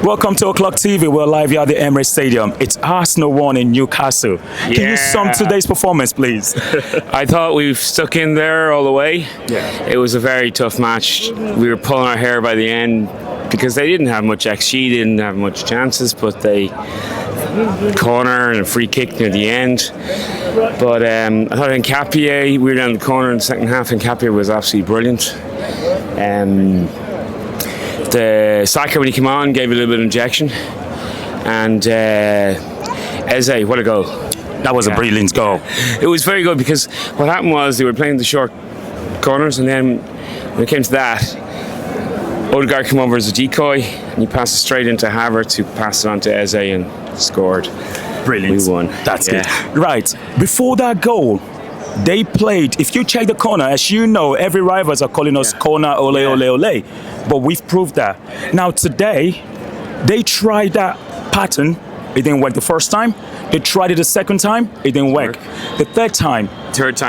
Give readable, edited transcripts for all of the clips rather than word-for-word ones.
Welcome to O'Clock TV. We're live here at the Emirates Stadium. It's Arsenal 1 in Newcastle. Can you sum today's performance, please? I thought we've stuck in there all the way. Yeah. It was a very tough match. We were pulling our hair by the end because they didn't have much XG, didn't have much chances, but they corner and a free kick near the end. But I thought Nkapie, we were down the corner in the second half, and Nkapie was absolutely brilliant. The Saka, when he came on, gave a little bit of injection. And Eze, what a goal. That was a brilliant goal. It was very good because what happened was they were playing the short corners, and then when it came to that, Odegaard came over as a decoy and he passed it straight into Havertz, who passed it on to Eze and scored. Brilliant. We won. That's good. Right. Before that goal, they played, if you check the corner, as you know, every rivals are calling us corner, ole, ole, ole. But we've proved that. Now today, they tried that pattern. It didn't work the first time. They tried it the second time. It didn't work. The third time.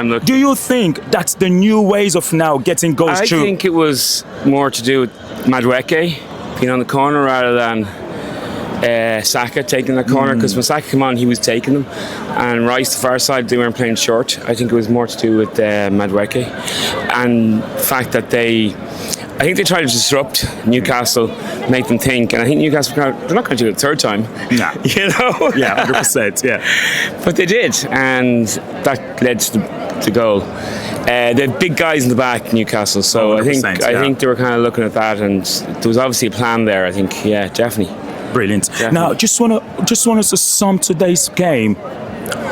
Look. Do you think that's the new ways of now getting goals I through? think it was more to do with Madueke being on the corner rather than Saka taking the corner, because when Saka came on, he was taking them, and Rice, the far side, they weren't playing short. I think it was more to do with Madueke and the fact that I think they tried to disrupt Newcastle, make them think, and I think Newcastle, they're not going to do it a third time. No. You know? Yeah, 100%, yeah. But they did, and that led to the goal. They had big guys in the back, Newcastle, so I think they were kind of looking at that, and there was obviously a plan there, I think. Yeah, definitely. Brilliant. Definitely. Now, just want us to sum today's game.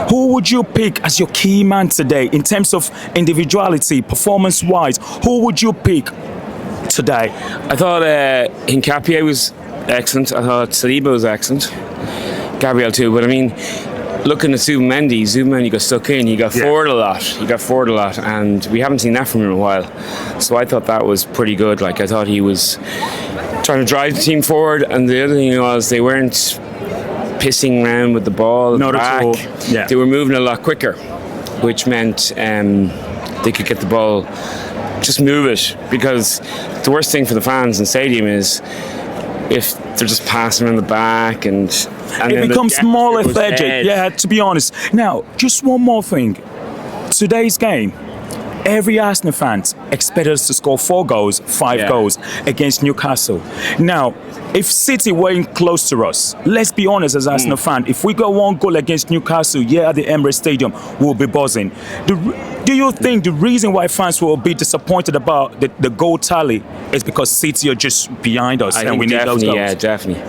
Who would you pick as your key man today in terms of individuality, performance-wise? Who would you pick today? I thought Nkapie was excellent. I thought Saliba was excellent. Gabriel too. But I mean, looking at Zubimendi got stuck in. He got forward a lot. And we haven't seen that from him in a while. So I thought that was pretty good. Like, I thought he was trying to drive the team forward. And the other thing was they weren't pissing around with the ball Not back. at all. Yeah. They were moving a lot quicker, which meant they could get the ball, just move it, because the worst thing for the fans in the stadium is if they're just passing around the back and It becomes more lethargic, yeah, to be honest. Now, just one more thing. Today's game, every Arsenal fan expected us to score 4 goals, 5 goals against Newcastle. Now, if City weren't close to us, let's be honest as Arsenal fan, if we got 1 goal against Newcastle here at the Emirates Stadium, we'll be buzzing. Do you think the reason why fans will be disappointed about the goal tally is because City are just behind us and we need those goals? Yeah, definitely.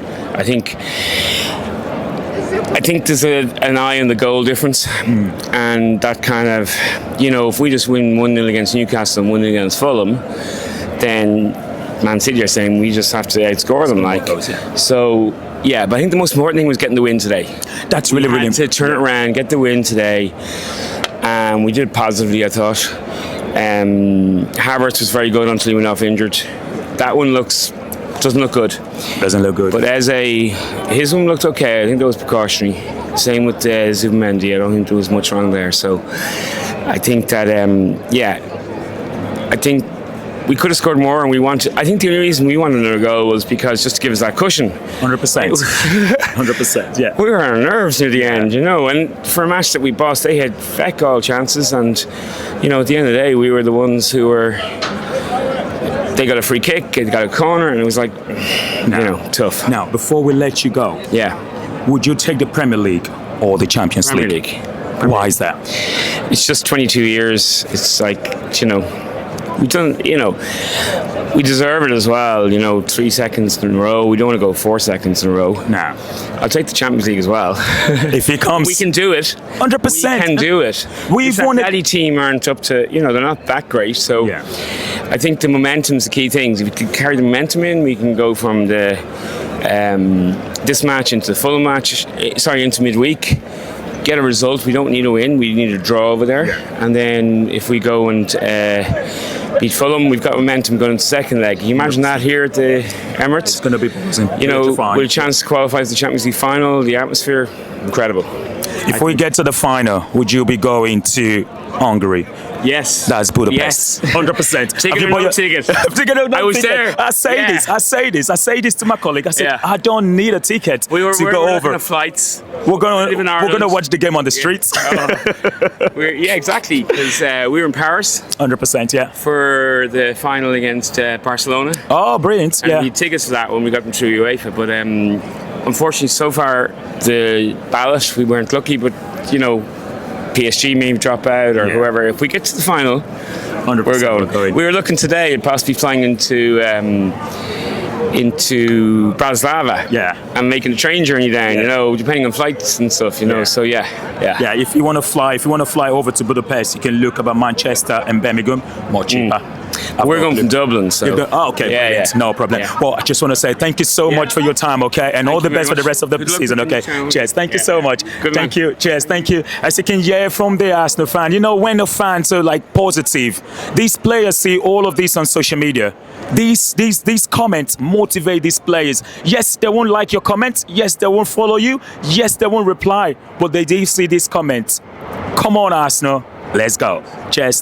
I think there's an eye on the goal difference, and that kind of, if we just win 1-0 against Newcastle and 1-0 against Fulham, then Man City are saying we just have to outscore them. So, but I think the most important thing was getting the win today. That's really important. To turn it around, get the win today, and we did it positively, I thought. Havertz was very good until he went off injured. That one doesn't look good. Doesn't look good. But his one looked okay. I think that was precautionary. Same with Zubimendi. I don't think there was much wrong there. So I think that, I think we could have scored more, and I think the only reason we wanted another goal was because just to give us that cushion. 100%. 100%, yeah. We were on our nerves near the end, and for a match that we bossed, they had feck all chances, and, at the end of the day, we were the ones who were... They got a free kick, they got a corner, and it was like, tough. Now, before we let you go, would you take the Premier League or the Champions League? Why is that? It's just 22 years. It's like, we've done, we deserve it as well, 3 seconds in a row. We don't want to go 4 seconds in a row. Nah. I'll take the Champions League as well. If it comes... We can do it. 100%. We can do it. We've won it. The team aren't up to, they're not that great, so... Yeah. I think the momentum's the key thing. If we can carry the momentum in, we can go from this match into the Fulham match, into midweek, get a result. We don't need a win, we need a draw over there. And then if we go and beat Fulham, we've got momentum going into the second leg. Can you imagine that here at the Emirates? It's going to be buzzing. With a chance to qualify as the Champions League final, the atmosphere, incredible. If we get to the final, would you be going to Hungary Yes. That's Budapest. Yes. 100%. Ticket Have you or bought no your- ticket? Ticket or no I was ticket? there. I say Yeah. this. I say this to my colleague. I said, Yeah. I don't need a ticket We were to we're go looking over. at flights. We're gonna live in Ireland. watch the game on the streets. Yeah, exactly. Because we were in Paris 100%. Yeah. for the final against Barcelona. Oh, brilliant. And Yeah. we had tickets to that when we got them through UEFA. But unfortunately, so far, the ballot, we weren't lucky. But, you know, PSG may drop out or Yeah. whoever. If we get to the final, 100%. we're going. We were looking today at possibly flying into Bratislava, Yeah. and making a train journey down. Yeah. You know, depending on flights and stuff. You know, Yeah. so yeah. Yeah, if you want to fly over to Budapest, you can look about Manchester and Birmingham, more cheaper. I've We're got going a from clue. Dublin, so You're going- oh, okay, Yeah, brilliant. yeah. No problem. Yeah. Well, I just want to say thank you so much for your time, okay? And all Thank the you very best for the much. rest of the Good luck season, with okay? the channel. Cheers. Thank you Yeah. so much. Good Thank man. you. Cheers. Thank you. As you can hear from the Arsenal fan, you know, when the fans are like positive, these players see all of this on social media. These comments motivate these players. Yes, they won't like your comments. Yes, they won't follow you. Yes, they won't reply. But they do see these comments. Come on, Arsenal. Let's go. Cheers.